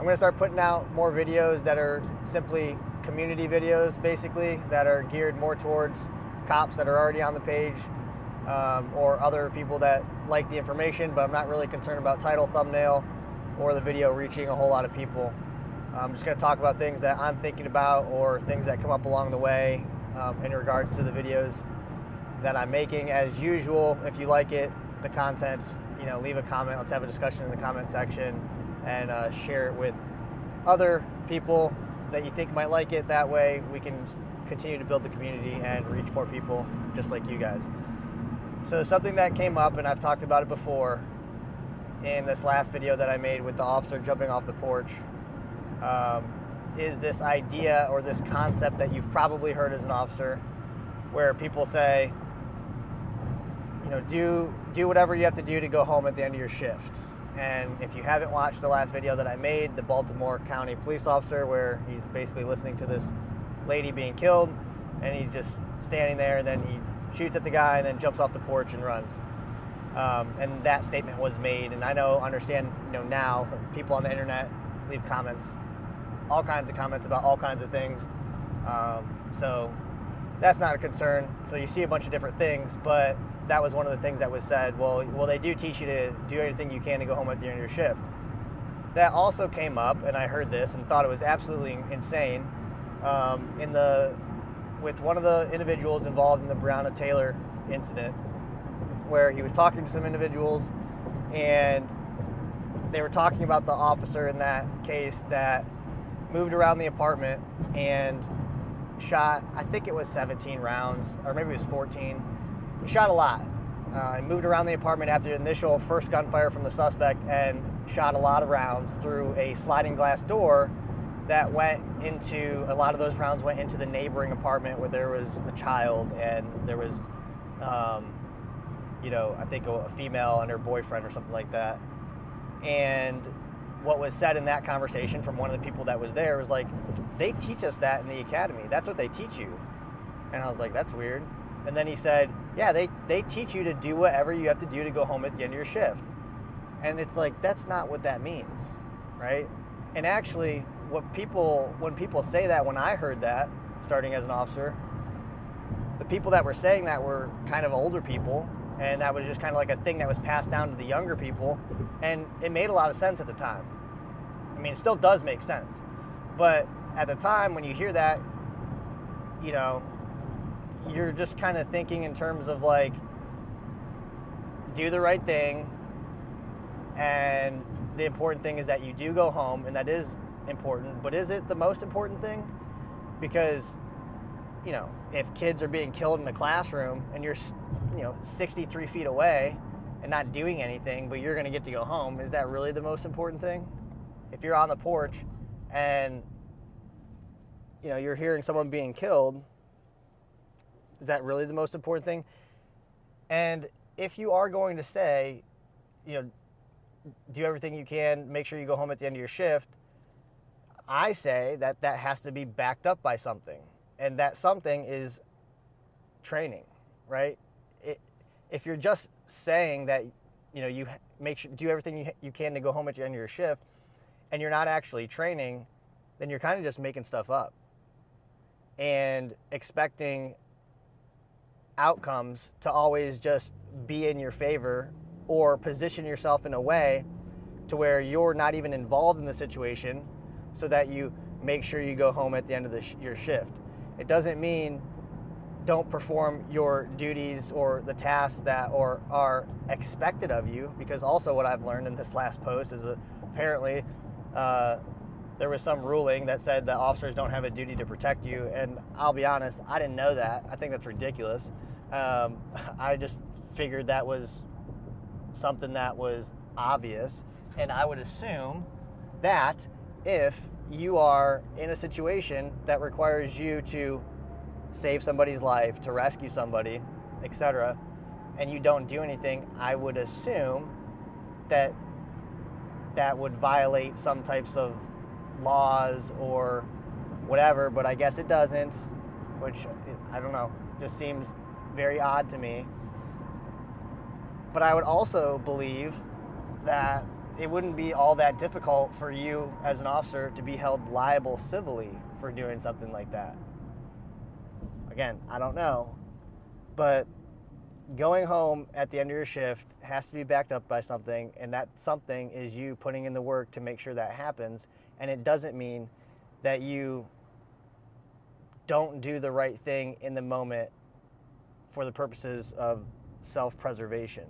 I'm going to start putting out more videos that are simply community videos, basically, that are geared more towards cops that are already on the page, or other people that like the information, but I'm not really concerned about title, thumbnail, or the video reaching a whole lot of people. I'm just going to talk about things that I'm thinking about or things that come up along the way in regards to the videos that I'm making. As usual, if you like it, the content, leave a comment. Let's have a discussion in the comment section and share it with other people that you think might like it. That way we can continue to build the community and reach more people just like you guys. So something that came up, and I've talked about it before in this last video that I made with the officer jumping off the porch, is this idea or this concept that you've probably heard as an officer, where people say, do whatever you have to do to go home at the end of your shift. And if you haven't watched the last video that I made, the Baltimore County police officer, where he's basically listening to this lady being killed, and he's just standing there, and then he shoots at the guy and then jumps off the porch and runs. And that statement was made, and I understand now people on the internet leave comments, all kinds of comments about all kinds of things. So that's not a concern. So you see a bunch of different things, but that was one of the things that was said. Well, they do teach you to do everything you can to go home at the end of your shift. That also came up, and I heard this and thought it was absolutely insane. With one of the individuals involved in the Breonna Taylor incident, where he was talking to some individuals, and they were talking about the officer in that case that moved around the apartment and shot, I think it was 17 rounds, or maybe it was 14. He shot a lot. He moved around the apartment after the initial first gunfire from the suspect and shot a lot of rounds through a sliding glass door that a lot of those rounds went into the neighboring apartment where there was a child, and there was, I think a female and her boyfriend or something like that. And what was said in that conversation from one of the people that was there was like, they teach us that in the academy. That's what they teach you. And I was like, that's weird. And then he said, yeah, they teach you to do whatever you have to do to go home at the end of your shift. And it's like, that's not what that means, right? And actually, when people say that, when I heard that, starting as an officer, the people that were saying that were kind of older people, and that was just kind of like a thing that was passed down to the younger people, and it made a lot of sense at the time. I mean, it still does make sense. But at the time, when you hear that, you're just kind of thinking in terms of like, do the right thing, and the important thing is that you do go home, and that is important. But is it the most important thing? Because if kids are being killed in the classroom and you're 63 feet away and not doing anything, but you're going to get to go home, is that really the most important thing? If you're on the porch and you're hearing someone being killed, is that really the most important thing? And if you are going to say, do everything you can, make sure you go home at the end of your shift, I say that has to be backed up by something. And that something is training, right? If you're just saying that, you do everything you can to go home at the end of your shift, and you're not actually training, then you're kind of just making stuff up and expecting outcomes to always just be in your favor, or position yourself in a way to where you're not even involved in the situation, so that you make sure you go home at the end of your shift. It doesn't mean don't perform your duties or the tasks that are expected of you, because also what I've learned in this last post is apparently there was some ruling that said that officers don't have a duty to protect you, and I'll be honest, I didn't know that. I think that's ridiculous. I just figured that was something that was obvious, and I would assume that if you are in a situation that requires you to save somebody's life, to rescue somebody, etc., and you don't do anything, I would assume that would violate some types of laws or whatever, but I guess it doesn't, which, I don't know, just seems very odd to me. But I would also believe that it wouldn't be all that difficult for you as an officer to be held liable civilly for doing something like that. Again, I don't know, but going home at the end of your shift has to be backed up by something, and that something is you putting in the work to make sure that happens. And it doesn't mean that you don't do the right thing in the moment for the purposes of self-preservation.